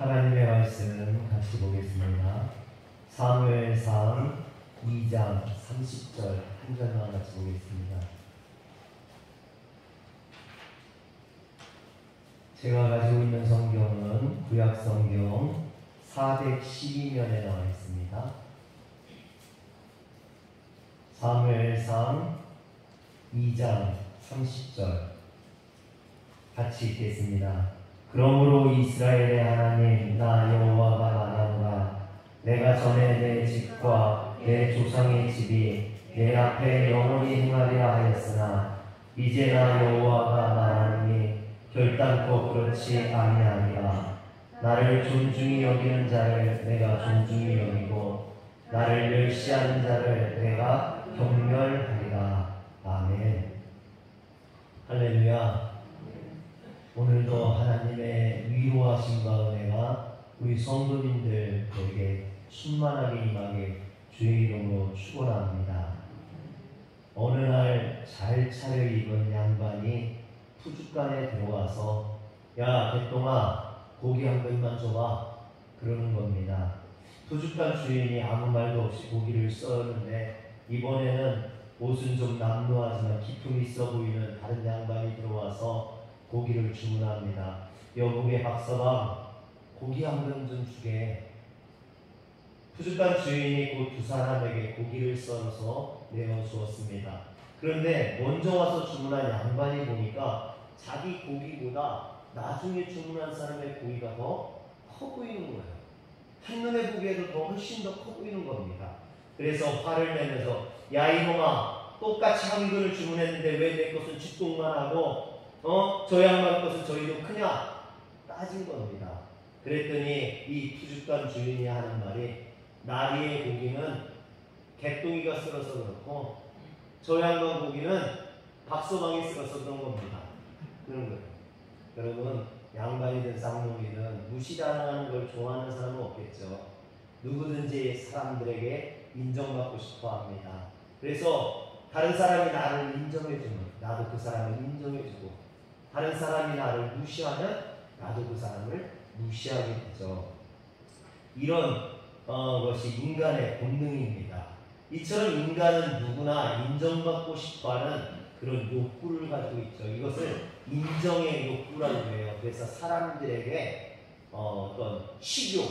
하나님의 말씀 같이 보겠습니다. 사무엘상 2장 30절 한 절만 같이 보겠습니다. 제가 가지고 있는 성경은 구약성경 412면에 나와 있습니다. 사무엘상 2장 30절 같이 읽겠습니다. 그러므로 이스라엘의 하나님 나 여호와가 말하노라. 내가 전에 내 집과 내 조상의 집이 내 앞에 영원히 행하리라 하였으나 이제 나 여호와가 말하노니 결단코 그렇지 아니하리라. 나를 존중히 여기는 자를 내가 존중히 여기고 나를 멸시하는 자를 내가 경멸하리라. 아멘. 할렐루야. 오늘도 하나님의 위로하심과 은혜가 우리 성도님들에게 충만하게 임하게 주의 이름으로 축원합니다. 어느 날 잘 차려입은 양반이 푸주간에 들어와서 야 개똥아 고기 한 근만 줘봐 그러는 겁니다. 푸주간 주인이 아무 말도 없이 고기를 썰었는데 이번에는 옷은 좀 남루하지만 기품이 있어 보이는 다른 양반이 들어와서 고기를 주문합니다. 여보게 박서방 고기 한 근 좀 주게. 푸주간 주인이 그 두 사람에게 고기를 썰어서 내어주었습니다. 그런데 먼저 와서 주문한 양반이 보니까 자기 고기보다 나중에 주문한 사람의 고기가 더 커 보이는 거예요. 한눈에 보기에도 더 훨씬 더 커 보이는 겁니다. 그래서 화를 내면서 야 이놈아 똑같이 한 근을 주문했는데 왜 내 것은 집동만 하고 저 양반 것은 저희도 크냐 따진 겁니다. 그랬더니 이 푸주간 주인이 하는 말이 나리의 고기는 개똥이가 쓸어서 그렇고 저 양반 고기는 박서방이 쓸어서 그런 겁니다. 그런 거예요. 여러분 양반이든 쌍놈이든 무시당하는 걸 좋아하는 사람은 없겠죠. 누구든지 사람들에게 인정받고 싶어 합니다. 그래서 다른 사람이 나를 인정해주면 나도 그 사람을 인정해주고 다른 사람이 나를 무시하면 나도 그 사람을 무시하게 되죠. 이런 것이 인간의 본능입니다. 이처럼 인간은 누구나 인정받고 싶어하는 그런 욕구를 가지고 있죠. 이것을 인정의 욕구라고 해요. 그래서 사람들에게 어떤 식욕,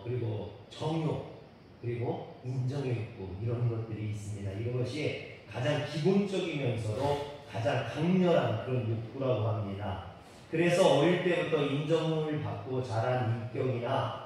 그리고 정욕, 그리고 인정의 욕구 이런 것들이 있습니다. 이것이 가장 기본적이면서도 가장 강렬한 그런 욕구라고 합니다. 그래서 어릴 때부터 인정을 받고 자란 인격이나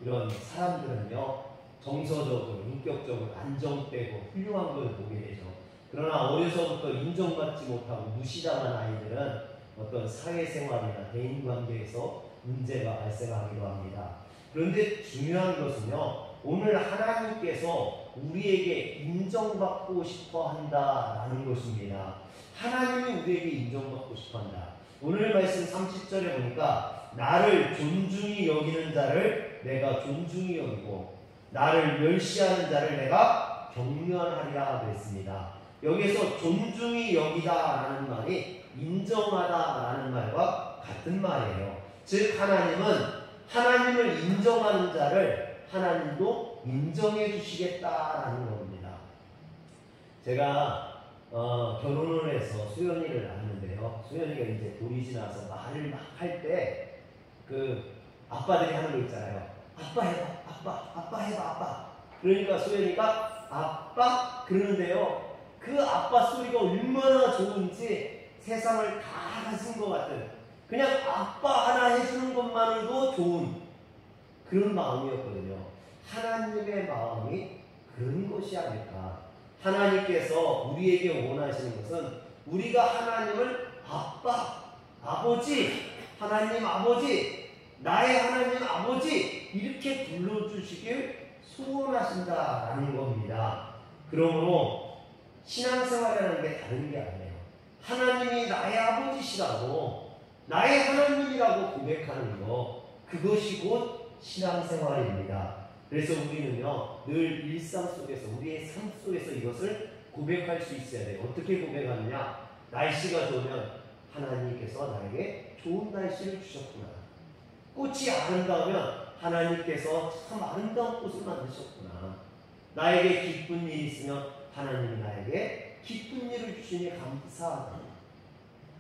이런 사람들은요 정서적으로 인격적으로 안정되고 훌륭한 걸 보게 되죠. 그러나 어려서부터 인정받지 못하고 무시당한 아이들은 어떤 사회생활이나 대인관계에서 문제가 발생하기도 합니다. 그런데 중요한 것은요 오늘 하나님께서 우리에게 인정받고 싶어 한다라는 것입니다. 하나님이 우리에게 인정받고 싶어 한다. 오늘 말씀 30절에 보니까 나를 존중히 여기는 자를 내가 존중히 여기고 나를 멸시하는 자를 내가 경멸하리라 그랬습니다. 여기서 존중히 여기다라는 말이 인정하다라는 말과 같은 말이에요. 즉 하나님을 인정하는 자를 하나님도 인정해 주시겠다라는 겁니다. 제가 결혼을 해서 수연이를 낳았는데요. 수연이가 이제 돌이 지나서 말을 막 할 때 그 아빠들이 하는 거 있잖아요. 아빠 해봐, 아빠 해봐, 아빠. 그러니까 수연이가 아빠 그러는데요. 그 아빠 소리가 얼마나 좋은지 세상을 다 가진 것 같은 그냥 아빠 하나 해주는 것만으로도 좋은 그런 마음이었거든요. 하나님의 마음이 그런 것이 아닐까. 하나님께서 우리에게 원하시는 것은 우리가 하나님을 아빠, 아버지, 하나님 아버지, 나의 하나님 아버지 이렇게 불러주시길 소원하신다라는 겁니다. 그러므로 신앙생활이라는 게 다른 게 아니에요. 하나님이 나의 아버지시라고 나의 하나님이라고 고백하는 거 그것이 곧 신앙생활입니다. 그래서 우리는요 늘 일상 속에서 우리의 삶 속에서 이것을 고백할 수 있어야 돼요. 어떻게 고백하느냐? 날씨가 좋으면 하나님께서 나에게 좋은 날씨를 주셨구나. 꽃이 아름다우면 하나님께서 참 아름다운 꽃을 만드셨구나. 나에게 기쁜 일이 있으면 하나님이 나에게 기쁜 일을 주시니 감사하다.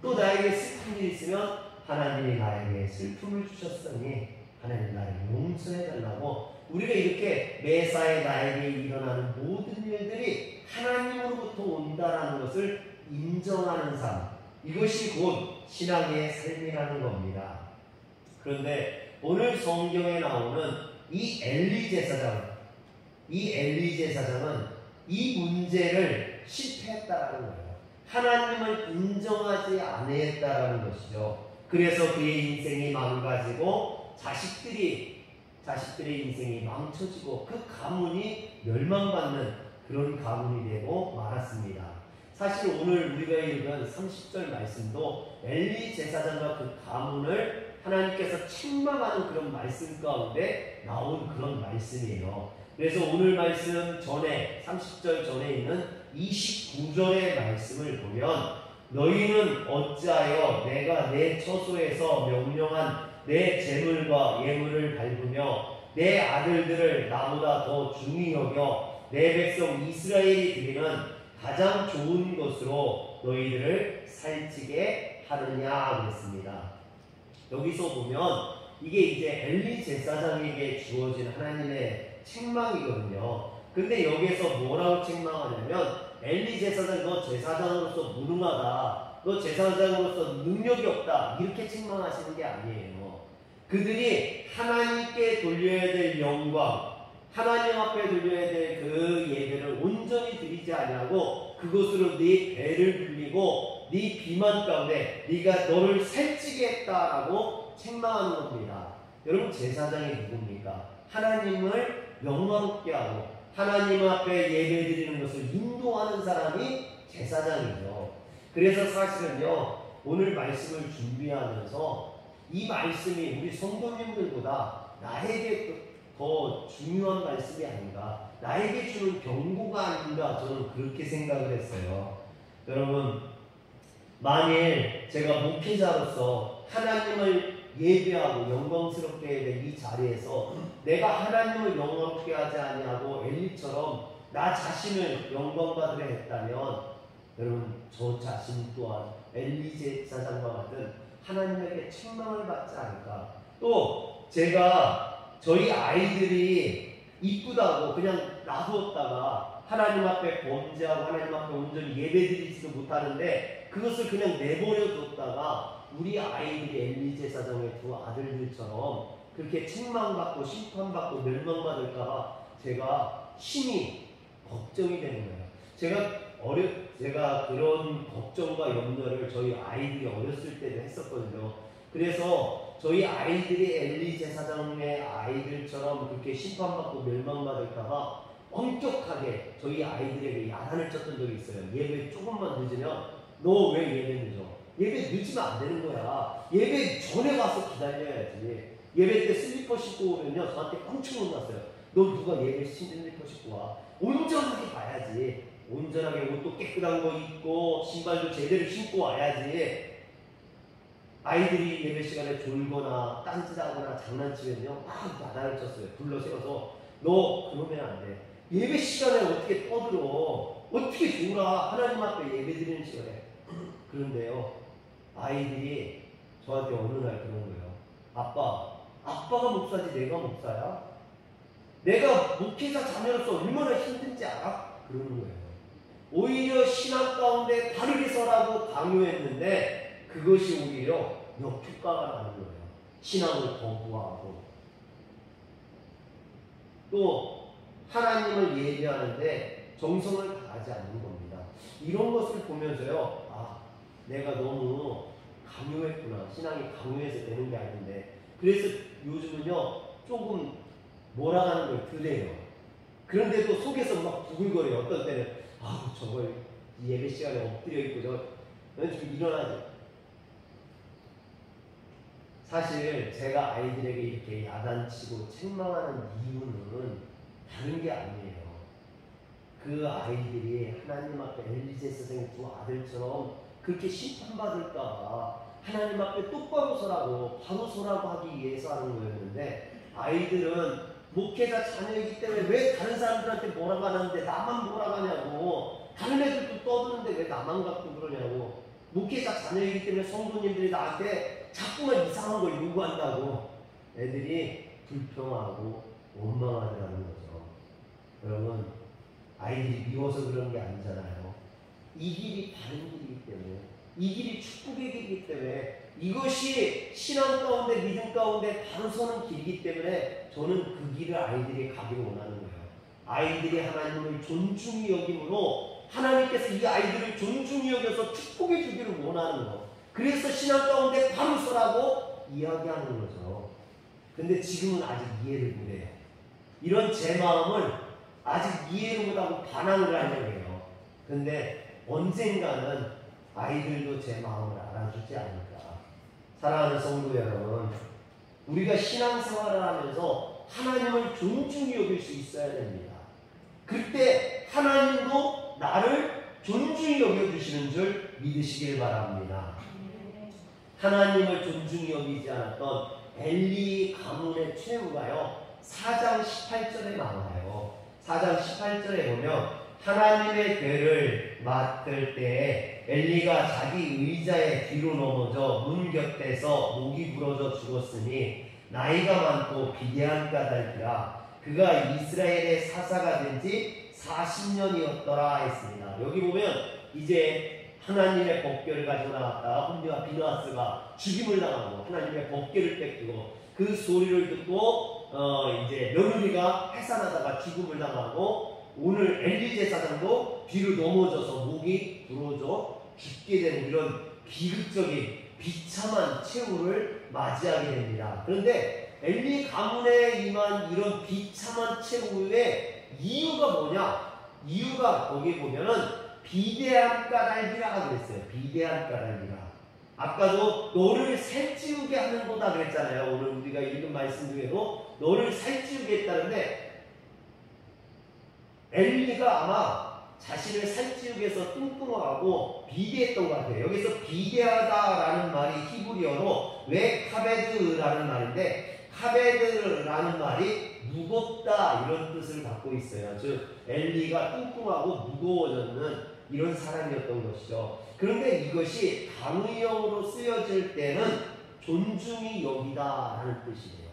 또 나에게 슬픈 일이 있으면 하나님이 나에게 슬픔을 주셨으니 하나님 나를 용서해달라고, 우리가 이렇게 매사에 나에게 일어나는 모든 일들이 하나님으로부터 온다라는 것을 인정하는 삶, 이것이 곧 신앙의 삶이라는 겁니다. 그런데 오늘 성경에 나오는 이 엘리 제사장은 이 문제를 실패했다라는 거예요. 하나님을 인정하지 않았다라는 것이죠. 그래서 그의 인생이 망가지고 자식들의 인생이 망쳐지고 그 가문이 멸망받는 그런 가문이 되고 말았습니다. 사실 오늘 우리가 읽은 30절 말씀도 엘리 제사장과 그 가문을 하나님께서 책망하는 그런 말씀 가운데 나온 그런 말씀이에요. 그래서 오늘 말씀 전에 30절 전에 있는 29절의 말씀을 보면, 너희는 어찌하여 내가 내 처소에서 명령한 내 재물과 예물을 밟으며 내 아들들을 나보다 더 중히 여겨 내 백성 이스라엘이 드리는 가장 좋은 것으로 너희들을 살찌게 하느냐 그랬습니다. 여기서 보면 이게 이제 엘리 제사장에게 주어진 하나님의 책망이거든요. 근데 여기에서 뭐라고 책망하냐면, 엘리 제사장 너 제사장으로서 무능하다, 너 제사장으로서 능력이 없다, 이렇게 책망하시는 게 아니에요. 그들이 하나님께 돌려야 될 영광, 하나님 앞에 돌려야 될 그 예배를 온전히 드리지 아니하고 그것으로 네 배를 불리고 네 비만 가운데 네가 너를 살찌게 했다라고 책망하는 겁니다. 여러분, 제사장이 누굽니까? 하나님을 영광롭게 하고 하나님 앞에 예배드리는 것을 인도하는 사람이 제사장이죠. 그래서 사실은요, 오늘 말씀을 준비하면서 이 말씀이 우리 성도님들보다 나에게 더 중요한 말씀이 아닌가, 나에게 주는 경고가 아닌가, 저는 그렇게 생각을 했어요. 여러분, 만일 제가 목회자로서 하나님을 예배하고 영광스럽게 될 이 자리에서 내가 하나님을 영광롭게 하지 아니하고 엘리처럼 나 자신을 영광받으려 했다면, 여러분, 저 자신 또한 엘리 제사장과 같은 하나님에게 책망을 받지 않을까. 또 제가 저희 아이들이 이쁘다고 그냥 놔두었다가 하나님 앞에 범죄하고 하나님 앞에 온전히 예배드리지도 못하는데 그것을 그냥 내버려 뒀다가 우리 아이들이 엘리 제사장의 두 아들들처럼 그렇게 책망받고 심판받고 멸망받을까 제가 심히 걱정이 되는 거예요. 제가 그런 걱정과 염려를 저희 아이들이 어렸을 때도 했었거든요. 그래서 저희 아이들이 엘리 제사장의 아이들처럼 그렇게 심판받고 멸망받을까봐 엄격하게 저희 아이들에게 야단을 쳤던 적이 있어요. 예배 조금만 늦으면 너 왜 예배 늦어? 예배 늦으면 안 되는 거야. 예배 전에 가서 기다려야지. 예배 때 슬리퍼 신고 오면요, 저한테 엄청 혼났어요. 너 누가 예배 슬리퍼 신고 와? 온전하게 봐야지. 온전하게 옷도 깨끗한 거 입고 신발도 제대로 신고 와야지. 아이들이 예배 시간에 졸거나 딴짓하거나 장난치면요, 막 야단을 쳤어요. 불러 세워서 너 그러면 안 돼. 예배 시간에 어떻게 떠들어? 어떻게 졸아? 하나님 앞에 예배 드리는 시간에. 그런데요, 아이들이 저한테 어느 날 그런 거예요. 아빠가 목사지 내가 목사야? 내가 목회자 자녀로서 얼마나 힘든지 알아? 그러는 거예요. 오히려 신앙 가운데 바르게 서라고 강요했는데 그것이 오히려 역효과가 나는 거예요. 신앙을 거부하고 또 하나님을 예배하는데 정성을 다하지 않는 겁니다. 이런 것을 보면서요, 내가 너무 강요했구나. 신앙이 강요해서 되는 게 아닌데. 그래서 요즘은요, 조금 몰아가는 걸 드려요. 그런데도 속에서 막 부글거려요. 어떤 때는 저걸 예배 시간에 엎드려 있고 좀 일어나지. 사실 제가 아이들에게 이렇게 야단치고 책망하는 이유는 다른 게 아니에요. 그 아이들이 하나님 앞에 엘리 제사장의 두 아들처럼 그렇게 심판받을까봐 하나님 앞에 똑바로 서라고, 바로 서라고 하기 위해서 하는 거였는데, 아이들은 목회자 자녀이기 때문에 왜 다른 사람들한테 뭐라고 하는데 나만 뭐라고 하냐고, 다른 애들도 떠드는데 왜 나만 갖고 그러냐고, 목회자 자녀이기 때문에 성도님들이 나한테 자꾸만 이상한 걸 요구한다고 애들이 불평하고 원망하더라는 거죠. 여러분, 아이들이 미워서 그런 게 아니잖아요. 이 길이 바른 길이기 때문에, 이 길이 축복의 길이기 때문에, 이것이 신앙 가운데 믿음 가운데 바로 서는 길이기 때문에 저는 그 길을 아이들이 가기를 원하는 거예요. 아이들이 하나님을 존중히 여김으로 하나님께서 이 아이들을 존중히 여겨서 축복해 주기를 원하는 거. 그래서 신앙 가운데 바로 서라고 이야기하는 거죠. 근데 지금은 아직 이해를 못해요. 이런 제 마음을 아직 이해를 못하고 반항을 하려고 해요. 근데 언젠가는 아이들도 제 마음을 알아주지 않을까. 사랑하는 성도 여러분, 우리가 신앙생활을 하면서 하나님을 존중히 여길 수 있어야 됩니다. 그때 하나님도 나를 존중히 여겨주시는 줄 믿으시길 바랍니다. 하나님을 존중히 여기지 않았던 엘리 가문의 최후가요, 4장 18절에 나와요. 4장 18절에 보면 하나님의 궤를 맡을 때에 엘리가 자기 의자의 뒤로 넘어져 문 곁에서 목이 부러져 죽었으니 나이가 많고 비대한 까닭이라 그가 이스라엘의 사사가 된 지 40년이었더라 했습니다. 여기 보면 이제 하나님의 법궤를 가지고 나왔다가 홈리와 비느하스가 죽임을 당하고 하나님의 법궤를 뺏기고 그 소리를 듣고 이제 며느리가 해산하다가 죽음을 당하고 오늘 엘리 제사장도 뒤로 넘어져서 목이 부러져 죽게 되는 이런 비극적인 비참한 최후를 맞이하게 됩니다. 그런데 엘리 가문에 임한 이런 비참한 최후의 이유가 뭐냐? 이유가 거기 보면은 비대한 까닭이라 그랬어요. 비대한 까닭이라. 아까도 너를 살찌우게 하는 거다 그랬잖아요. 오늘 우리가 읽은 말씀 중에도 너를 살찌우게 했다는데 엘리가 아마 자신을 살찌우기 위해서 뚱뚱하고 비대했던 것 같아요. 여기서 비대하다라는 말이 히브리어로 왜 카베드라는 말인데 카베드라는 말이 무겁다 이런 뜻을 갖고 있어요. 즉 엘리가 뚱뚱하고 무거워졌는 이런 사람이었던 것이죠. 그런데 이것이 강의형으로 쓰여질 때는 존중히 여기다라는 뜻이에요.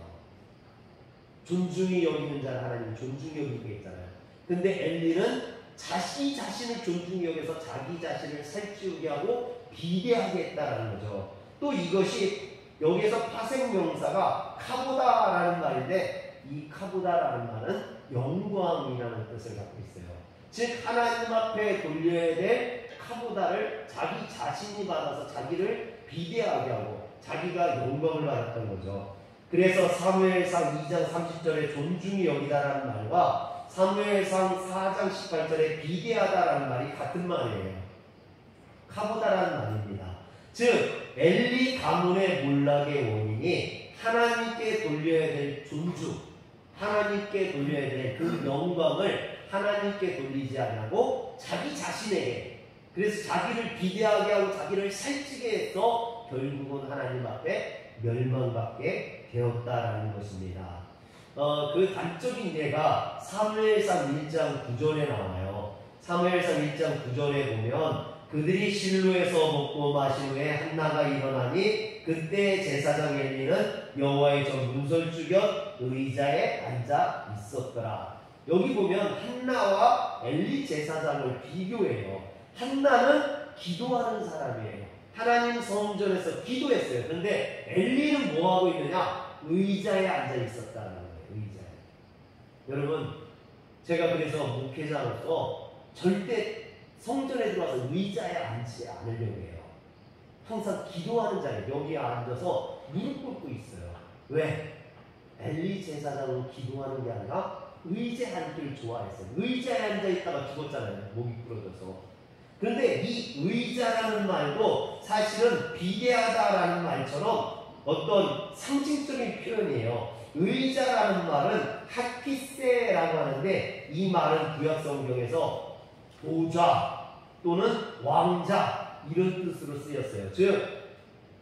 존중히 여기는 자를 하나님 존중히 여기게 있잖아요. 근데 엘리는 자신을 존중히 여겨서 자기 자신을 살찌우게 하고 비대하게 했다라는 거죠. 또 이것이 여기에서 파생명사가 카보다라는 말인데 이 카보다라는 말은 영광이라는 뜻을 갖고 있어요. 즉 하나님 앞에 돌려야 될 카보다를 자기 자신이 받아서 자기를 비대하게 하고 자기가 영광을 받았던 거죠. 그래서 사무엘상 2장 30절에 존중히 여기다라는 말과 사무엘상 4장 18절에 비대하다라는 말이 같은 말이에요. 카보다라는 말입니다. 즉 엘리 가문의 몰락의 원인이 하나님께 돌려야 될 존중, 하나님께 돌려야 될 그 영광을 하나님께 돌리지 않고 자기 자신에게, 그래서 자기를 비대하게 하고 자기를 살찌게 해서 결국은 하나님 앞에 멸망받게 되었다라는 것입니다. 그 단적인 예가 사무엘상 1장 9절에 나와요. 사무엘상 1장 9절에 보면 그들이 실로에서 먹고 마신 후에 한나가 일어나니 그때 제사장 엘리는 여호와의 전 문설주 곁 의자에 앉아 있었더라. 여기 보면 한나와 엘리 제사장을 비교해요. 한나는 기도하는 사람이에요. 하나님 성전에서 기도했어요. 그런데 엘리는 뭐하고 있느냐? 의자에 앉아 있었다는 거예요. 의자에. 여러분, 제가 그래서 목회자로서 절대 성전에 들어와서 의자에 앉지 않으려고 해요. 항상 기도하는 자리에 여기에 앉아서 무릎 꿇고 있어요. 왜? 엘리 제사장은 기도하는 게 아니라 의자에 앉기를 좋아했어요. 의자에 앉아있다가 죽었잖아요. 목이 부러져서. 그런데 이 의자라는 말도 사실은 비대하다라는 말처럼 어떤 상징적인 표현이에요. 의자라는 말은 하피세라고 하는데 이 말은 구약 성경에서 보좌 또는 왕자 이런 뜻으로 쓰였어요. 즉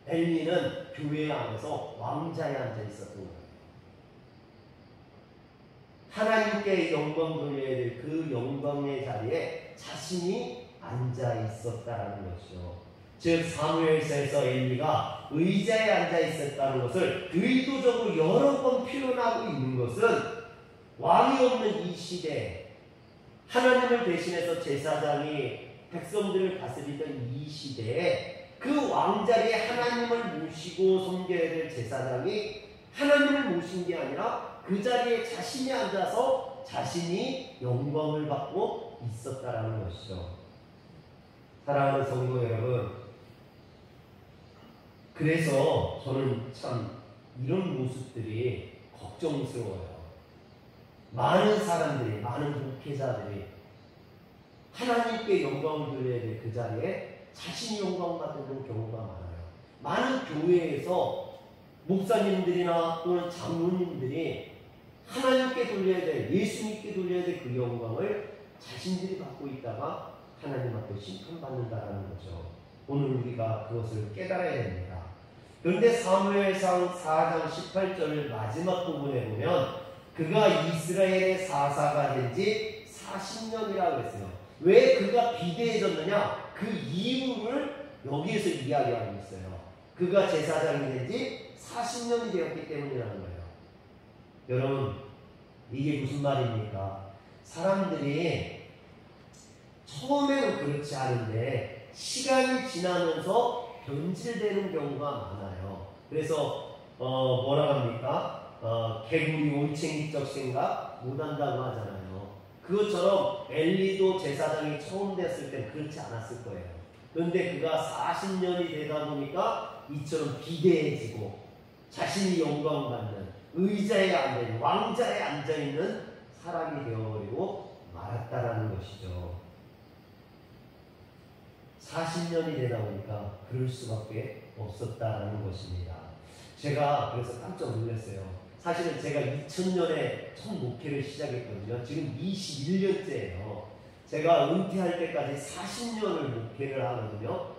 엘리는 교회 안에서 왕자에 앉아 있었던 거예요. 하나님께 영광 돌려야 될 그 영광의 자리에 자신이 앉아 있었다라는 것이죠. 즉 사무엘서에서 엘리가 의자에 앉아 있었다는 것을 의도적으로 여러 번 표현하고 있는 것은 왕이 없는 이 시대에 하나님을 대신해서 제사장이 백성들을 다스리던 이 시대에 그 왕자리에 하나님을 모시고 섬겨야 될 제사장이 하나님을 모신 게 아니라 그 자리에 자신이 앉아서 자신이 영광을 받고 있었다라는 것이죠. 사랑하는 성도 여러분, 그래서 저는 참 이런 모습들이 걱정스러워요. 많은 사람들이, 많은 목회자들이 하나님께 영광을 돌려야 될 그 자리에 자신이 영광받는 경우가 많아요. 많은 교회에서 목사님들이나 또는 장로님들이 하나님께 돌려야 될, 예수님께 돌려야 될 그 영광을 자신들이 받고 있다가 하나님 앞에 심판받는다라는 거죠. 오늘 우리가 그것을 깨달아야 됩니다. 그런데 사무엘상 4장 18절 마지막 부분에 보면 그가 이스라엘의 사사가 된 지 40년이라고 했어요. 왜 그가 비대해졌느냐? 그 이유를 여기에서 이야기하고 있어요. 그가 제사장이 된 지 40년이 되었기 때문이라는 거예요. 여러분, 이게 무슨 말입니까? 사람들이 처음에는 그렇지 않은데 시간이 지나면서 변질되는 경우가 많아요. 그래서 뭐라 합니까? 개구리 올챙이적 생각 못한다고 하잖아요. 그것처럼 엘리도 제사장이 처음 됐을 때 그렇지 않았을 거예요. 그런데 그가 40년이 되다 보니까 이처럼 비대해지고 자신이 영광받는 의자에 앉아있는, 왕자에 앉아있는 사람이 되어버리고 말았다라는 것이죠. 40년이 되다 보니까 그럴 수밖에 없었다라는 것입니다. 제가 그래서 깜짝 놀랐어요. 사실은 제가 2000년에 첫 목회를 시작했거든요. 지금 21년째예요. 제가 은퇴할 때까지 40년을 목회를 하거든요.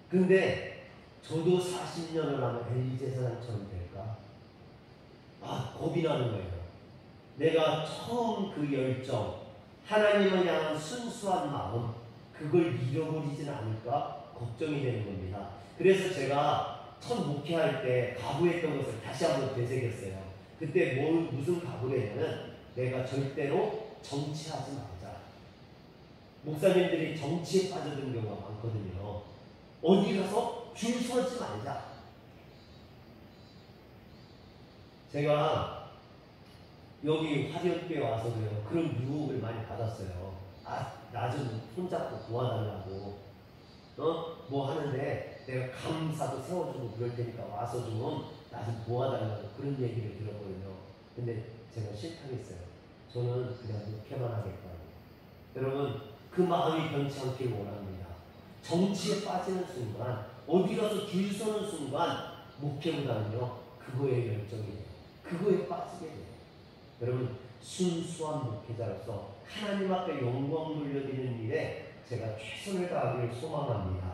근데 저도 40년을 하면 엘리 제사장처럼 될까? 겁이 나는 거예요. 내가 처음 그 열정, 하나님을 향한 순수한 마음, 그걸 잃어버리진 않을까 걱정이 되는 겁니다. 그래서 제가 첫 목회할 때 각오했던 것을 다시 한번 되새겼어요. 그때 무슨 각오를 했냐면 내가 절대로 정치하지 말자. 목사님들이 정치에 빠져든 경우가 많거든요. 어디 가서 줄 서지 말자. 제가 여기 화련교회 와서도요, 그런 유혹을 많이 받았어요. 나 좀 손잡고 도와달라고. 뭐 하는데 내가 감사도 세워주고 그럴 테니까 와서 좀 나 좀 도와달라고 그런 얘기를 들었거든요. 근데 제가 싫다겠어요. 저는 그냥 목회만 하겠다고. 여러분, 그 마음이 변치 않길 원합니다. 정치에 빠지는 순간, 어디 가서 줄 서는 순간 목회보다는요, 그거에 열정이 돼요. 그거에 빠지게 돼요. 여러분, 순수한 목회자로서 하나님 앞에 영광 돌려드리는 일에 제가 최선을 다하기를 소망합니다.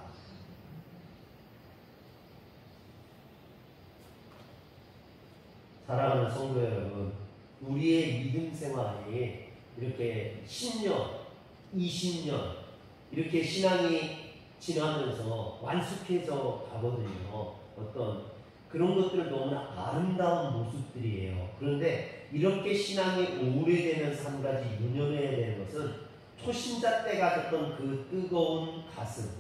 사랑하는 성도 여러분, 우리의 믿음 생활이 이렇게 10년, 20년 이렇게 신앙이 지나면서 완숙해져 가거든요. 어떤 그런 것들은 너무나 아름다운 모습들이에요. 그런데 이렇게 신앙이 오래되면서 한 가지 유념해야 되는 것은 초신자 때 가졌던 그 뜨거운 가슴,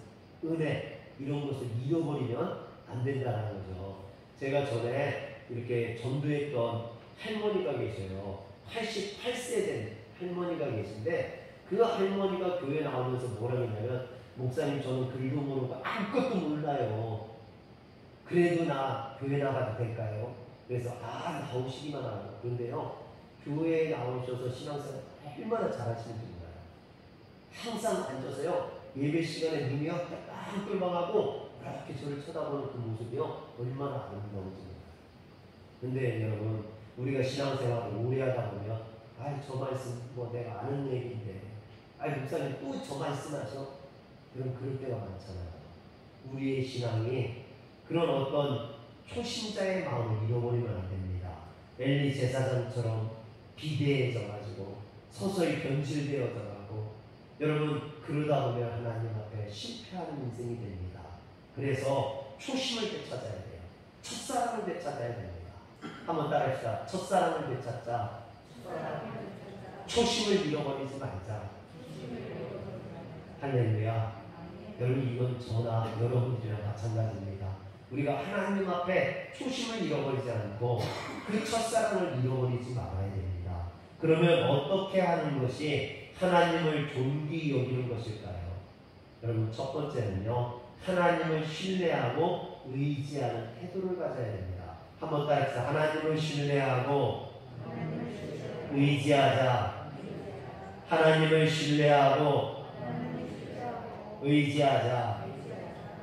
은혜 이런 것을 잃어버리면 안 된다는 거죠. 제가 전에 이렇게 전도했던 할머니가 계셔요. 88세 된 할머니가 계신데 그 할머니가 교회 나오면서 뭐라고 했냐면 목사님 저는 글도 모르고 아무것도 몰라요. 그래도 나 교회 나가도 될까요? 그래서 나오시기만 하고. 그런데요, 교회에 나오셔서 신앙생활 얼마나 잘하시는 분인가요? 항상 앉아서요, 예배 시간에 눈이 깜깜하고 이렇게 저를 쳐다보는 그 모습이요, 얼마나 아름다운지. 근데 여러분, 우리가 신앙생활을 오래 하다 보면 저 말씀 뭐 내가 아는 얘기인데 목사님 또 저 말씀 하셔? 그럼 그럴 때가 많잖아요. 우리의 신앙이 그런 어떤 초신자의 마음을 잃어버리면 안 됩니다. 엘리 제사장처럼 비대해져가지고 서서히 변질되어져가고 여러분 그러다 보면 하나님 앞에 실패하는 인생이 됩니다. 그래서 초심을 되찾아야 돼요. 첫사랑을 되찾아야 됩니다. 한번 따라합시다. 첫사랑을 되찾자. 초심을 잃어버리지 말자. 할렐루야. 여러분 이건 저나 여러분들이랑 마찬가지입니다. 우리가 하나님 앞에 초심을 잃어버리지 않고 그 첫사랑을 잃어버리지 말아야 됩니다. 그러면 어떻게 하는 것이 하나님을 존귀 여기는 것일까요? 여러분 첫 번째는요, 하나님을 신뢰하고 의지하는 태도를 가져야 됩니다. 한번 따라해서 하나님을 신뢰하고 의지하자. 하나님을 신뢰하고 의지하자.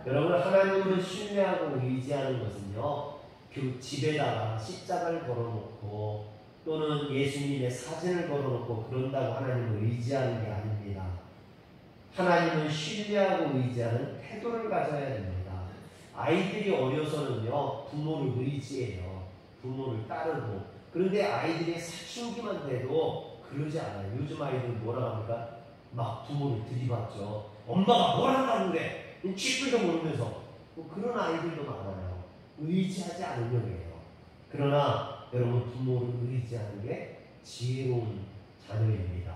여러분 하나님을 신뢰하고 의지하는 것은요, 그 집에다가 십자가를 걸어놓고 또는 예수님의 사진을 걸어놓고 그런다고 하나님을 의지하는 게 아닙니다. 하나님을 신뢰하고 의지하는 태도를 가져야 됩니다. 아이들이 어려서는요, 부모를 의지해요. 부모를 따르고. 그런데 아이들이 사춘기만 돼도 그러지 않아요. 요즘 아이들 뭐라 합니까? 막 부모를 들이받죠. 엄마가 뭘 한다고 그래? 쥐뿔도 모르면서. 그런 아이들도 많아요. 의지하지 않으려고 해요. 그러나 여러분 부모를 의지하는 게 지혜로운 자녀입니다.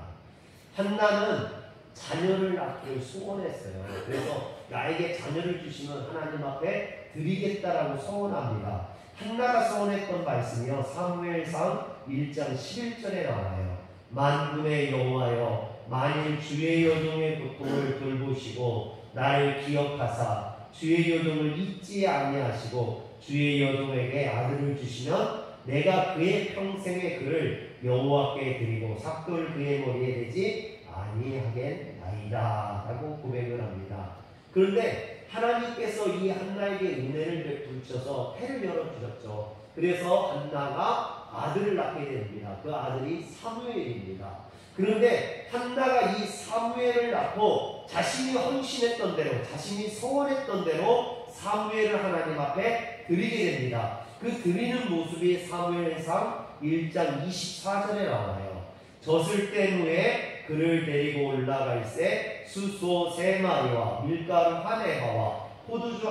한나는 자녀를 낳기를 소원했어요. 그래서 나에게 자녀를 주시면 하나님 앞에 드리겠다라고 소원합니다. 한나가 소원했던 말씀이요, 사무엘상 1장 11절에 나와요. 만군의 여호와여, 만일 주의 여종의 고통을 돌보시고 나를 기억하사 주의 여종을 잊지 아니하시고 주의 여종에게 아들을 주시면 내가 그의 평생의 그를 여호와께 드리고 삭도를 그의 머리에 대지 아니하겠나이다 라고 고백을 합니다. 그런데 하나님께서 이 한나에게 은혜를 베풀셔서 태를 열어주셨죠. 그래서 한나가 아들을 낳게 됩니다. 그 아들이 사무엘입니다. 그런데 한나가 이 사무엘을 낳고 자신이 헌신했던 대로, 자신이 소원했던 대로 사무엘을 하나님 앞에 드리게 됩니다. 그 드리는 모습이 사무엘상 1장 24절에 나와요. 젖을 뗀 후에 그를 데리고 올라갈새 숫소 3마리와 밀가루 1에바와 포도주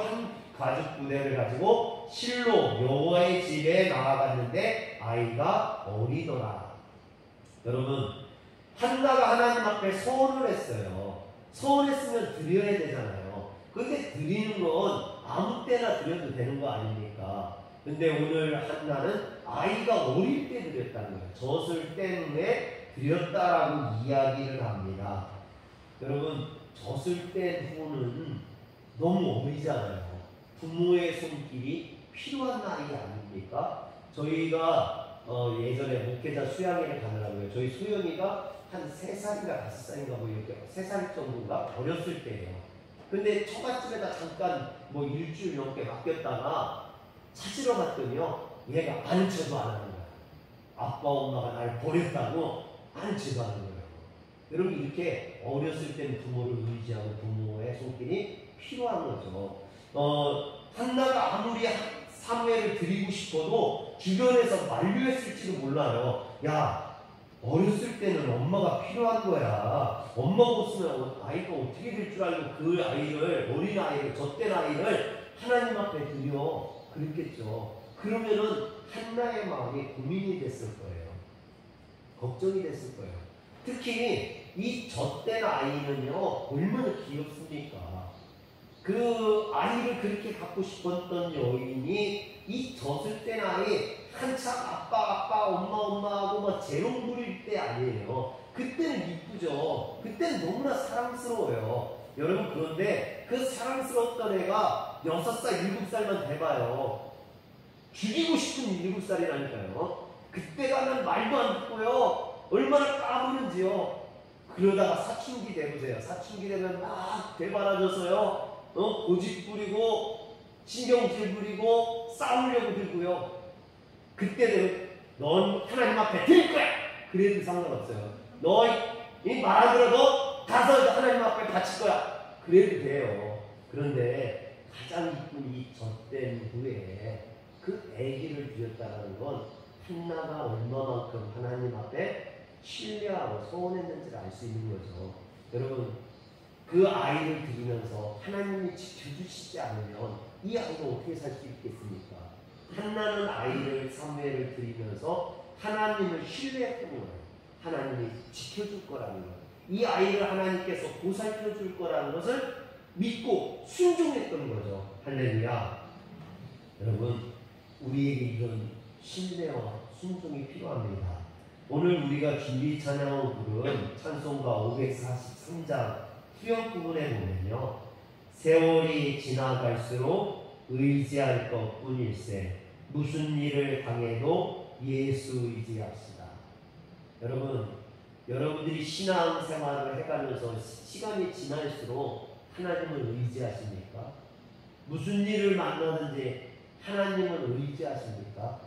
1가죽 부대를 가지고 실로 여호와의 집에 나아갔는데 아이가 어리더라. 여러분, 한나가 하나님 앞에 소원을 했어요. 소원했으면 드려야 되잖아요. 그런데 드리는 건 아무 때나 드려도 되는 거 아닙니까? 근데 오늘 한나는 아이가 어릴 때 드렸다는 거예요. 젖을 뗀 후에 드렸다라고 이야기를 합니다. 여러분, 젖을 뗀 후는 너무 어리잖아요. 부모의 손길이 필요한 나이 아닙니까? 저희가 예전에 목회자 수양회를 가느라고요. 저희 소영이가 한 3살인가 5살인가 뭐 이렇게 3살 정도인가 어렸을 때예요. 근데 처갓집에다 잠깐 뭐 일주일 넘게 맡겼다가 찾으러 갔더니요, 얘가 아는 척도 안 하는 거야. 아빠 엄마가 날 버렸다고 아는 척도 하는 거예요. 여러분, 이렇게 어렸을 때는 부모를 의지하고 부모의 손길이 필요한 거죠. 한나가 아무리 사무엘을 드리고 싶어도 주변에서 만류했을지도 몰라요. 야, 어렸을 때는 엄마가 필요한 거야. 엄마가 없으면 아이가 어떻게 될 줄 알고 그 아이를, 어린 아이를, 젖된 아이를 하나님 앞에 드려. 그랬겠죠. 그러면은 한나의 마음이 고민이 됐을 거예요. 걱정이 됐을 거예요. 특히 이 젖된 아이는요, 얼마나 귀엽습니까? 그 아이를 그렇게 갖고 싶었던 여인이 이 젖을 뗀 아이 한참 아빠 엄마 하고 막 재롱 부릴 때 아니에요. 그때는 이쁘죠. 그때는 너무나 사랑스러워요. 여러분, 그런데 그 사랑스러웠던 애가 6살 7살만 돼봐요. 죽이고 싶은 7살이라니까요. 그때 가면 말도 안 듣고요, 얼마나 까부는지요. 그러다가 사춘기 돼보세요. 사춘기 되면 막 되바라져서요, 고집 부리고 신경질 부리고 싸우려고 들고요. 그때는 넌 하나님 앞에 드릴 거야. 그래도 상관없어요. 너 이 말 안 들어도 가서 하나님 앞에 바칠 거야. 그래도 돼요. 그런데 가장 이쁜 이 젖된 후에 그 아기를 드렸다는 건 한나가 얼마만큼 하나님 앞에 신뢰하고 서운했는지를 알 수 있는 거죠. 여러분, 그 아이를 드리면서 하나님이 지켜주시지 않으면 이 아이가 어떻게 살 수 있겠습니까? 한나는 아이를 사무엘을 드리면서 하나님을 신뢰했던 거예요. 하나님이 지켜줄 거라는 거예요. 이 아이를 하나님께서 보살펴 줄 거라는 것을 믿고 순종했던 거죠. 할렐루야. 여러분, 우리에게 이런 신뢰와 순종이 필요합니다. 오늘 우리가 준비 찬양을 부른 찬송가 543장 후렴 부분에 보면요, 세월이 지나갈수록 의지할 것뿐일세 무슨 일을 당해도 예수 의지합시다. 여러분, 여러분들이 신앙생활을 해가면서 시간이 지날수록 하나님을 의지하십니까? 무슨 일을 만나든지 하나님을 의지하십니까?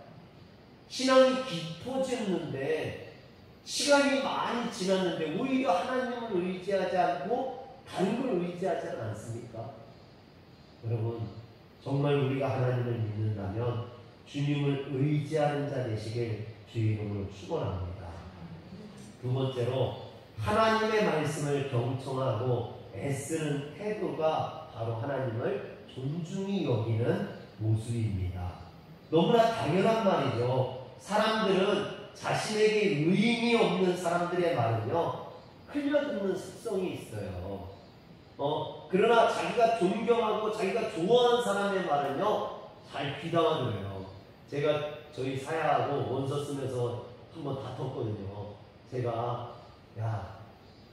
신앙이 깊어졌는데, 시간이 많이 지났는데 오히려 하나님을 의지하지 않고 다른 걸 의지하지 않습니까? 여러분, 정말 우리가 하나님을 믿는다면 주님을 의지하는 자 되시길 주의 이름으로 축원합니다. 두 번째로, 하나님의 말씀을 경청하고 애쓰는 태도가 바로 하나님을 존중히 여기는 모습입니다. 너무나 당연한 말이죠. 사람들은 자신에게 의미 없는 사람들의 말은요, 흘려듣는 습성이 있어요. 그러나 자기가 존경하고 자기가 좋아하는 사람의 말은요, 잘 귀담아들어요. 제가 저희 사야하고 원서 쓰면서 한번 다퉜거든요. 제가, 야,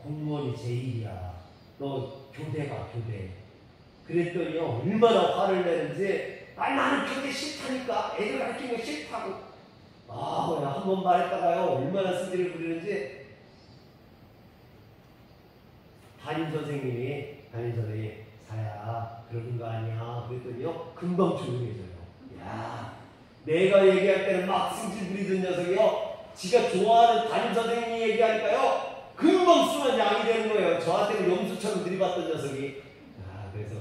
공무원이 제일이야. 너 교대 가, 교대. 그랬더니요, 얼마나 화를 내는지, 나는 교대 싫다니까. 애들 가르치는 거 싫다고. 한 번 말했다가요, 얼마나 승질을 부리는지. 담임선생님이, 사야, 그러는 거 아니야. 그랬더니요, 금방 조용해져요. 야, 내가 얘기할 때는 막 승질 부리던 녀석이요, 지가 좋아하는 담임선생님이 얘기하니까요, 금방 순한 양이 되는 거예요. 저한테는 염소처럼 들이받던 녀석이. 그래서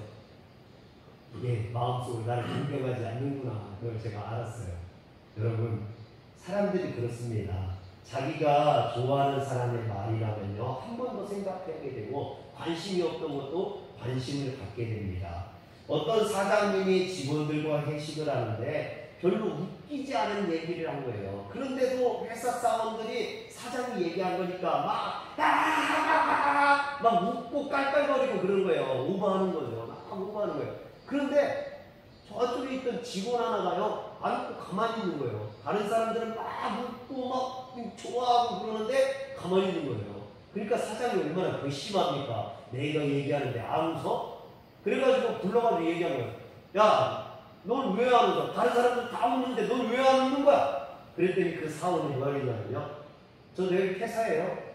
이게 마음속으로 나를 존경하지 않는구나. 그걸 제가 알았어요. 여러분, 사람들이 그렇습니다. 자기가 좋아하는 사람의 말이라면요, 한 번 더 생각하게 되고, 관심이 없던 것도 관심을 갖게 됩니다. 어떤 사장님이 직원들과 회식을 하는데 별로 웃기지 않은 얘기를 한 거예요. 그런데도 회사 사원들이 사장이 얘기한 거니까 막 웃고 깔깔거리고 그런 거예요. 오버하는 거죠. 막 오버하는 거예요. 그런데 저쪽에 있던 직원 하나가요, 안 웃고 가만히 있는 거예요. 다른 사람들은 막 웃고 막 좋아하고 그러는데 가만히 있는 거예요. 그러니까 사장이 얼마나 괘씸합니까? 내가 얘기하는데 안 웃어? 그래가지고 불러가지고 얘기한 거예요. 야, 넌 왜 안 웃어? 다른 사람들 다 웃는데 넌 왜 안 웃는 거야? 그랬더니 그 사원이 뭐라 했냐면요, 저 내일 퇴사해요.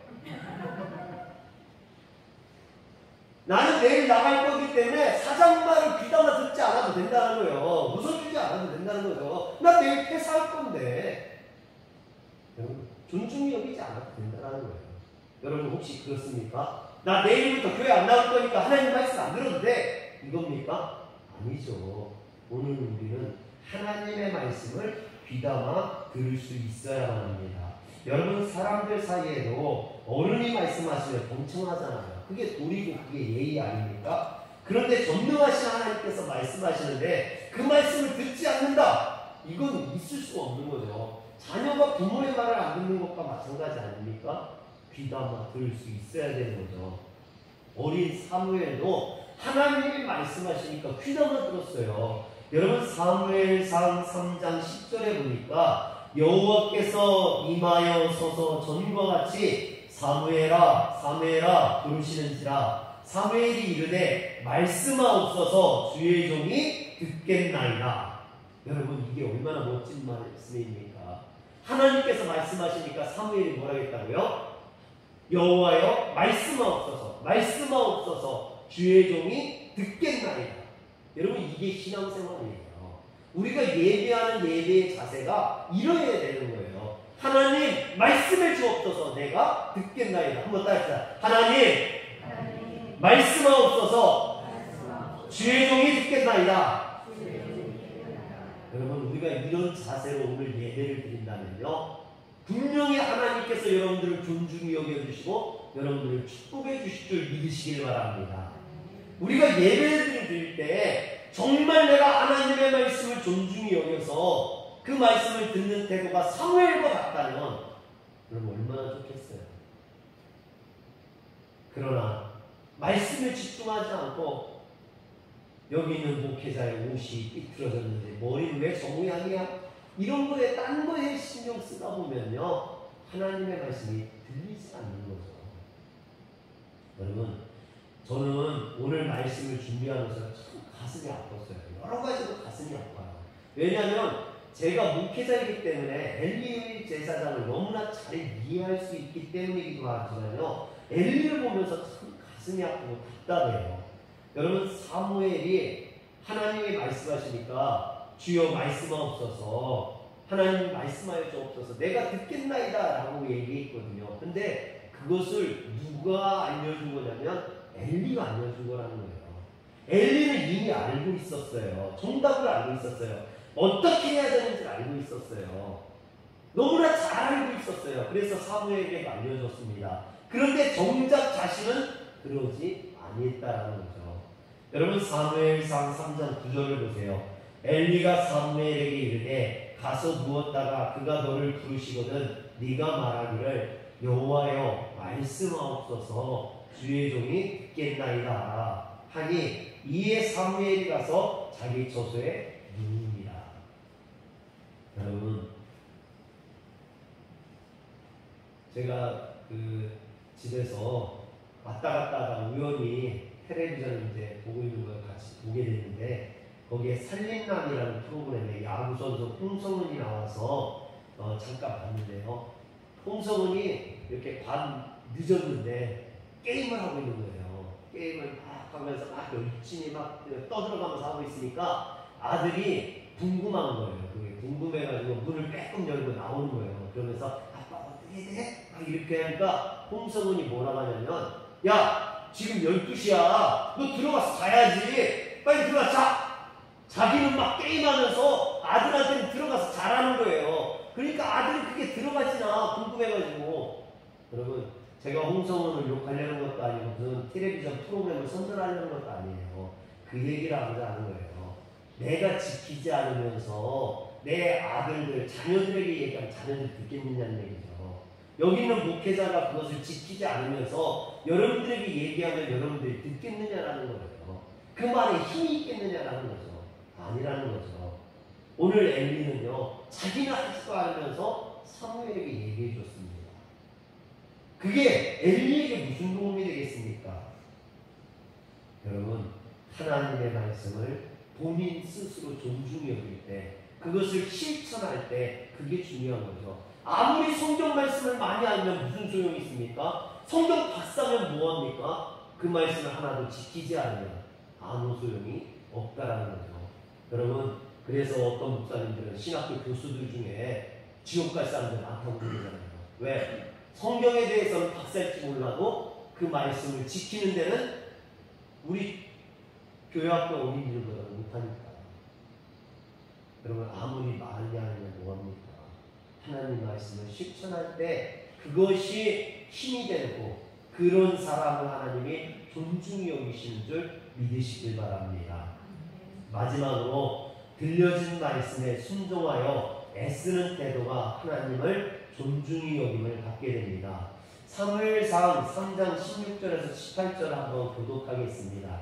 나는 내일 나갈 거기 때문에 사장 말을 귀담아 듣지 않아도 된다는 거예요. 웃어주지 않아도 된다는 거죠. 나 내일 퇴사할 건데. 여러분, 존중이 여기지 않아도 된다는 거예요. 여러분, 혹시 그렇습니까? 나 내일부터 교회 안 나올 거니까 하나님 말씀 안 들어도 돼. 이겁니까? 아니죠. 오늘 우리는 하나님의 말씀을 귀담아 들을 수 있어야만 합니다. 여러분, 사람들 사이에도 어른이 말씀하시면 동청하잖아요. 그게 도리고 그게 예의 아닙니까? 그런데 전능하신 하나님께서 말씀하시는데 그 말씀을 듣지 않는다. 이건 있을 수가 없는 거죠. 자녀가 부모의 말을 안 듣는 것과 마찬가지 아닙니까? 귀담아 들을 수 있어야 되는 거죠. 어린 사무엘도 하나님이 말씀하시니까 귀담아 들었어요. 여러분, 사무엘상 3장 10절에 보니까 여호와께서 임하여 서서 전과 같이 사무엘아 사무엘아 부르시는지라 사무엘이 이르되 말씀하옵소서 주의 종이 듣겠나이다. 여러분, 이게 얼마나 멋진 말씀입니까? 하나님께서 말씀하시니까 사무엘이 뭐라 했다고요? 여호와여 말씀하옵소서 말씀하옵소서 주의 종이 듣겠나이다. 여러분, 이게 신앙생활이에요. 우리가 예배하는 예배의 자세가 이러해야 되는 거예요. 하나님 말씀해 주옵소서 내가 듣겠나이다. 한번 따라합시다. 하나님 말씀하옵소서 주의 종이 듣겠나이다. 여러분, 우리가 이런 자세로 오늘 예배를 드린다면요, 분명히 하나님께서 여러분들을 존중히 여겨주시고 여러분들을 축복해 주실 줄 믿으시길 바랍니다. 우리가 예배를 드릴 때 정말 내가 하나님의 말씀을 존중히 여겨서 그 말씀을 듣는 태도가 사무엘과 같다면 그럼 얼마나 좋겠어요. 그러나 말씀에 집중하지 않고 여기 있는 목회자의 옷이 삐뚤어졌는데 머리는 왜 정우양이야? 이런 거에 딴 거에 신경 쓰다 보면요, 하나님의 말씀이 들리지 않는 거죠. 여러분, 저는 오늘 말씀을 준비하면서 참 가슴이 아팠어요. 여러 가지로 가슴이 아파요. 왜냐하면 제가 목회자이기 때문에 엘리 제사장을 너무나 잘 이해할 수 있기 때문이기도 하지만요, 엘리를 보면서 참 가슴이 아프고 답답해요. 여러분, 사무엘이 하나님이 말씀하시니까 주여 말씀하옵소서, 하나님 말씀하여 주옵소서, 내가 듣겠나이다 라고 얘기했거든요. 근데 그것을 누가 알려준 거냐면 엘리가 알려준 거라는 거예요. 엘리는 이미 알고 있었어요. 정답을 알고 있었어요. 어떻게 해야 되는지 알고 있었어요. 너무나 잘 알고 있었어요. 그래서 사무엘에게 알려줬습니다. 그런데 정작 자신은 그러지 아니했다라는 거죠. 여러분, 사무엘상 3장 9절을 보세요. 엘리가 사무엘에게 이르되 가서 누웠다가 그가 너를 부르시거든 네가 말하기를 여호와여 말씀하옵소서 주의 종이 듣겠나이다 하니 이에 사무엘이 가서 자기 처소에 누웁니다. 여러분, 제가 집에서 왔다 갔다 하다가 우연히 텔레비전을 이제 보고 있는 걸 같이 보게 됐는데, 거기에 살림남이라는 프로그램에 야구선수 홍성은이 나와서 잠깐 봤는데요. 홍성은이 이렇게 늦었는데 게임을 하고 있는 거예요. 게임을 막 하면서 막 열심히 막 떠들어가면서 하고 있으니까 아들이 궁금한 거예요. 그게 궁금해가지고 문을 빼끔 열고 나오는 거예요. 그러면서 아빠 어떻게 돼? 막 이렇게 하니까 홍성은이 뭐라고 하냐면, 야 지금 12시야. 너 들어가서 자야지. 빨리 들어가 자. 자기는 막 게임하면서 아들한테는 들어가서 자라는 거예요. 그러니까 아들이 그게 들어가지나 궁금해가지고. 여러분, 제가 홍성은을 욕하려는 것도 아니고 무슨 텔레비전 프로그램을 선전하려는 것도 아니에요. 그 얘기를 하고자 하는 거예요. 내가 지키지 않으면서 내 아들들, 자녀들에게 얘기하면 자녀들이 듣겠느냐는 얘기죠. 여기 있는 목회자가 그것을 지키지 않으면서 여러분들에게 얘기하면 여러분들이 듣겠느냐라는 거예요. 그 말에 힘이 있겠느냐라는 거죠. 아니라는 거죠. 오늘 엘리는요, 자기는 하지도 않으면서 사무엘에게 얘기해 줬습니다. 그게 엘리에게 무슨 도움이 되겠습니까? 여러분, 하나님의 말씀을 본인 스스로 존중히 여길 때, 그것을 실천할 때 그게 중요한 거죠. 아무리 성경 말씀을 많이 알면 무슨 소용이 있습니까? 성경 박사면 뭐합니까? 그 말씀을 하나도 지키지 않으면 아무 소용이 없다라는 거죠. 여러분, 그래서 어떤 목사님들은 신학교 교수들 중에 지옥 갈 사람들 많다고 그러잖아요. 왜? 성경에 대해서는 박사일지 몰라도 그 말씀을 지키는 데는 우리 교회학교 어린이들보다 못하니까. 여러분, 아무리 많이 하면 뭐합니까? 하나님 말씀을 실천할 때 그것이 힘이 되고 그런 사람을 하나님이 존중히 여기시는 줄 믿으시길 바랍니다. 마지막으로 들려진 말씀에 순종하여 애쓰는 태도가 하나님을 존중히 여김을 받게 됩니다. 사무엘상 3장 16절에서 18절 한번 교독하겠습니다.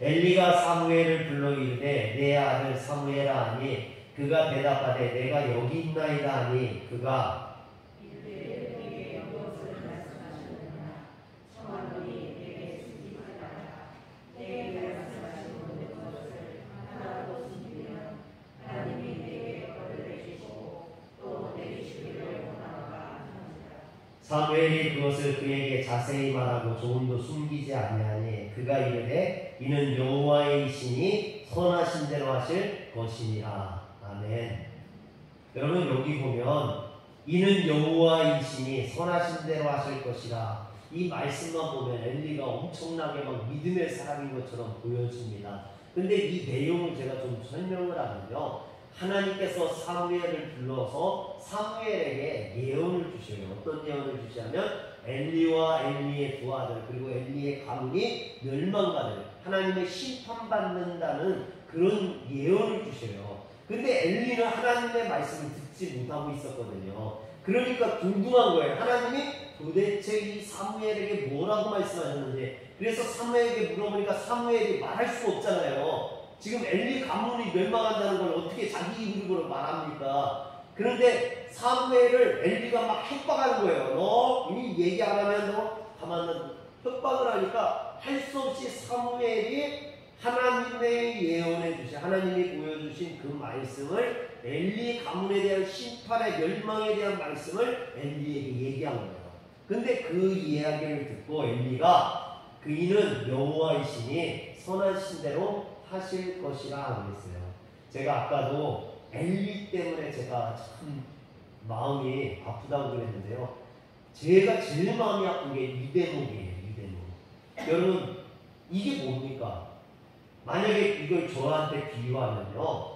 엘리가 사무엘을 불러 이르되 내 아들 사무엘아 하니 그가 대답하되 내가 여기 있나이다 하니 그가 사무엘이 그것을 그에게 자세히 말하고 조금도 숨기지 아니하니 그가 이르되 이는 여호와의 신이 선하신 대로 하실 것이니라. 아멘. 여러분, 여기 보면 이는 여호와의 신이 선하신 대로 하실 것이라, 이 말씀만 보면 엘리가 엄청나게 막 믿음의 사람인 것처럼 보여집니다. 근데 이 내용을 제가 좀 설명을 하면요, 하나님께서 사무엘을 불러서 사무엘에게 예언을 주셔요. 어떤 예언을 주시냐면 엘리와 엘리의 두 아들 그리고 엘리의 가문이 멸망가는 하나님의 심판받는다는 그런 예언을 주셔요. 근데 엘리는 하나님의 말씀을 듣지 못하고 있었거든요. 그러니까 궁금한 거예요. 하나님이 도대체 이 사무엘에게 뭐라고 말씀하셨는지. 그래서 사무엘에게 물어보니까 사무엘이 말할 수 없잖아요. 지금 엘리 가문이 멸망한다는 걸 어떻게 자기 입으로 말합니까? 그런데 사무엘을 엘리가 막 협박하는 거예요. 너 이 얘기 안 하면 너 가만 놔. 협박을 하니까 할 수 없이 사무엘이 하나님의 예언해 주신, 하나님이 보여주신 그 말씀을 엘리 가문에 대한 심판의 멸망에 대한 말씀을 엘리에게 얘기한 거예요. 근데 그 이야기를 듣고 엘리가 그이는 여호와이시니 선하신 대로 하실 것이라 그랬어요. 제가 아까도 엘리 때문에 제가 참 마음이 아프다고 그랬는데요. 제가 제일 마음이 아픈 게 이 대목이에요. 이 대목. 여러분 이게 뭡니까? 만약에 이걸 저한테 비유하면요,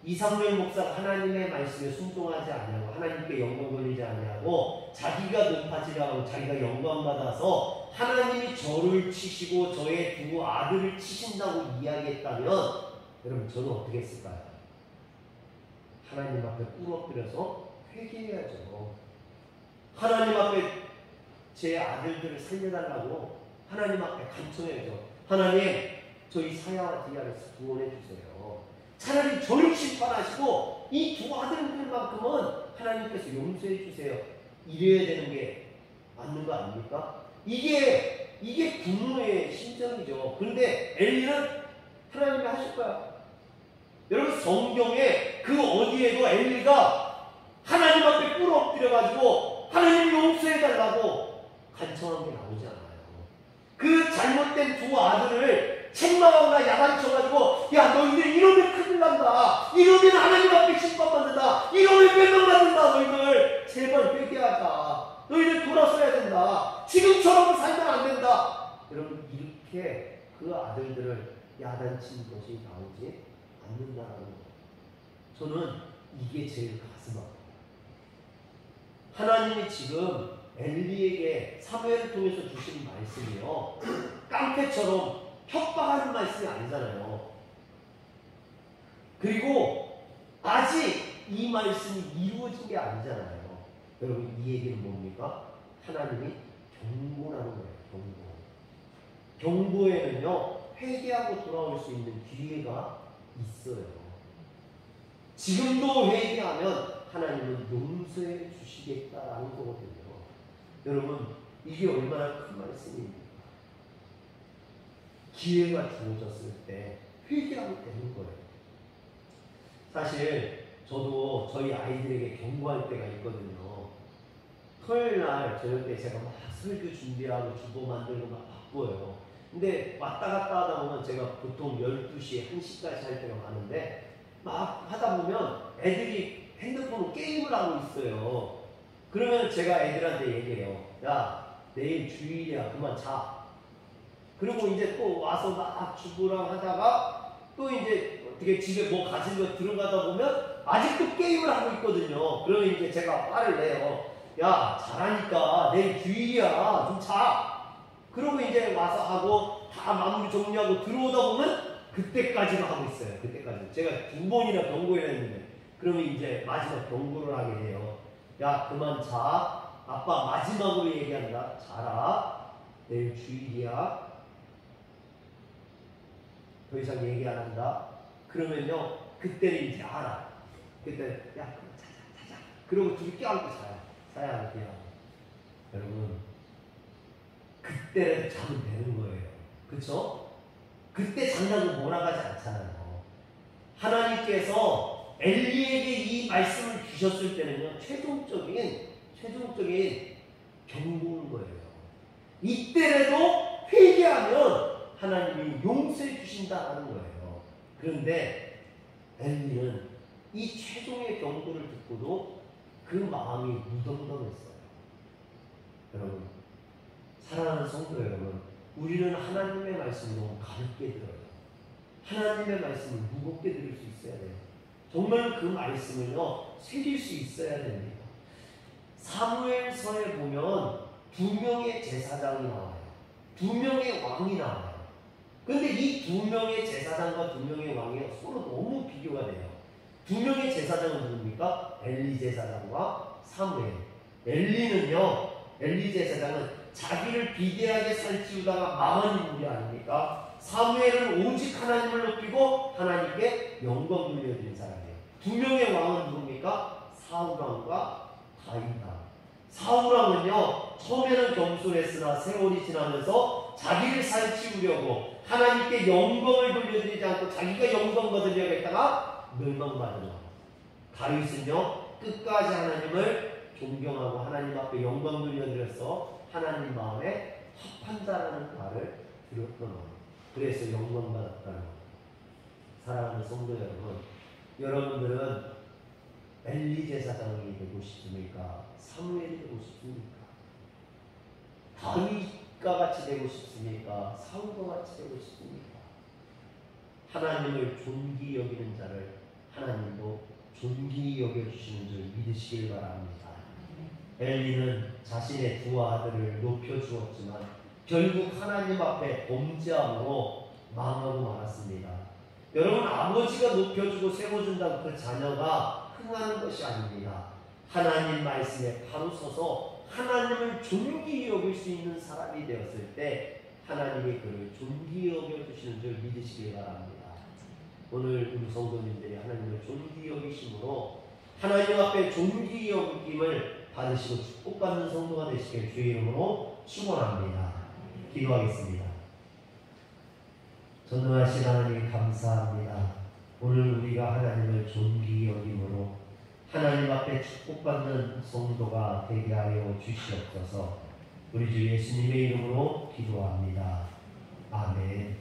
이상무엘 목사가 하나님의 말씀에 순종하지 않냐고, 하나님께 영광 돌리지 않냐고, 자기가 높아지라고 자기가 영광 받아서 하나님이 저를 치시고 저의 두 아들을 치신다고 이야기했다면 여러분 저는 어떻게 했을까요? 하나님 앞에 꿇어뜨려서 회개해야죠. 하나님 앞에 제 아들들을 살려달라고 하나님 앞에 간청해야죠. 하나님, 저희 사야와 디아를 구원해 주세요. 차라리 저를 심판하시고 이 두 아들들만큼은 하나님께서 용서해 주세요. 이래야 되는 게 맞는 거 아닙니까? 이게 부모의 심정이죠. 그런데 엘리는 하나님이 하실 거야. 여러분 성경에 그 어디에도 엘리가 하나님 앞에 꿇어 엎드려가지고 하나님 용서해달라고 간청한 게 나오지 않아요. 그 잘못된 두 아들을 책망하거나 야단쳐가지고 야 너희들 이러면 큰일 난다, 이러면 하나님 앞에 심판받는다, 이러면 멸망받는다, 너희들 제발 회개하자, 너희들 돌아서야 된다, 지금처럼 살면 안 된다. 여러분 이렇게 그 아들들을 야단친 것이 나오지 않는다라는 거예요. 저는 이게 제일 가슴 아파요. 하나님이 지금 엘리에게 사무엘을 통해서 주신 말씀이요, 깡패처럼 협박하는 말씀이 아니잖아요. 그리고 아직 이 말씀이 이루어진 게 아니잖아요. 여러분 이 얘기는 뭡니까? 하나님이 경고라는 거예요. 경고에는요 회개하고 돌아올 수 있는 기회가 있어요. 지금도 회개하면 하나님은 용서해 주시겠다라는 거거든요. 여러분 이게 얼마나 큰 말씀입니까? 기회가 주어졌을 때 회개하면 되는 거예요. 사실 저도 저희 아이들에게 경고할 때가 있거든요. 토요일날 저녁 때 제가 막 설교 준비하고 주보 만들고 막 바빠요. 근데 왔다 갔다 하다 보면 제가 보통 12시, 1시까지 할 때가 많은데 막 하다 보면 애들이 핸드폰으로 게임을 하고 있어요. 그러면 제가 애들한테 얘기해요. 야, 내일 주일이야. 그만 자. 그리고 이제 또 와서 막 주부랑 하다가 또 이제 어떻게 집에 뭐 가진 거 들어가다 보면 아직도 게임을 하고 있거든요. 그러면 이제 제가 화를 내요. 야, 잘하니까 내일 주일이야. 좀 자. 그러고 이제 와서 하고 다 마무리 정리하고 들어오다 보면 그때까지만 하고 있어요. 그때까지. 제가 2번이나 경고를 했는데 그러면 이제 마지막 경고를 하게 돼요. 야, 그만 자. 아빠 마지막으로 얘기한다. 자라. 내일 주일이야. 더 이상 얘기 안 한다. 그러면요, 그때는 이제 알아. 그때 야, 그럼 자자. 그러고 둘이 껴안고 자요. 사야 돼요. 여러분, 그때라도 자면 되는 거예요. 그쵸? 그때 장난도 몰아가지 않잖아요. 하나님께서 엘리에게 이 말씀을 주셨을 때는요, 최종적인 경고인 거예요. 이때라도 회개하면 하나님이 용서해 주신다는 거예요. 그런데 엘리는 이 최종의 경고를 듣고도 그 마음이 무덤덤했어요. 여러분, 사랑하는 성도 여러분, 우리는 하나님의 말씀을 너무 가볍게 들어요. 하나님의 말씀을 무겁게 들을 수 있어야 돼요. 정말 그 말씀을요 새길 수 있어야 됩니다. 사무엘서에 보면 2명의 제사장이 나와요. 2명의 왕이 나와요. 그런데 이 2명의 제사장과 2명의 왕이 서로 너무 비교가 돼요. 2명의 제사장은 누굽니까? 엘리 제사장과 사무엘. 엘리 제사장은 자기를 비대하게 살찌우다가 망한 인물이 아닙니까? 사무엘은 오직 하나님을 높이고 하나님께 영광 돌려드린 사람이에요. 2명의 왕은 누굽니까? 사울왕과 다윗왕. 사울왕은요 처음에는 겸손했으나 세월이 지나면서 자기를 살찌우려고 하나님께 영광을 돌려드리지 않고 자기가 영광 받으려고 했다가 멸망받은 왕. 다윗은요 끝까지 하나님을 존경하고 하나님 앞에 영광 돌려드려서 하나님 마음에 합한 자라는 말을 들었던 왕. 그래서 영광 받았다는 왕. 사랑하는 성도 여러분, 여러분들은 엘리 제사장이 되고 싶습니까? 사무엘이 되고 싶습니까? 다윗과 같이 되고 싶습니까? 사울과 같이 되고 싶습니까? 하나님을 존귀 여기는 자를 하나님도 존귀 여겨주시는 줄 믿으시길 바랍니다. 엘리는 자신의 두 아들을 높여주었지만 결국 하나님 앞에 범죄함으로 망하고 말았습니다. 여러분, 아버지가 높여주고 세워준다고 그 자녀가 흥하는 것이 아닙니다. 하나님 말씀에 바로 서서 하나님을 존귀히 여길 수 있는 사람이 되었을 때 하나님이 그를 존귀히 여겨주시는 줄 믿으시길 바랍니다. 오늘 우리 성도님들이 하나님을 존귀히 여기심으로 하나님 앞에 존귀히 여김을 받으시고 축복받는 성도가 되시길 주의 이름으로 축원합니다. 기도하겠습니다. 전능하신 하나님 감사합니다. 오늘 우리가 하나님을 존귀히 여김으로 하나님 앞에 축복받는 성도가 되게 하여 주시옵소서. 우리 주 예수님의 이름으로 기도합니다. 아멘.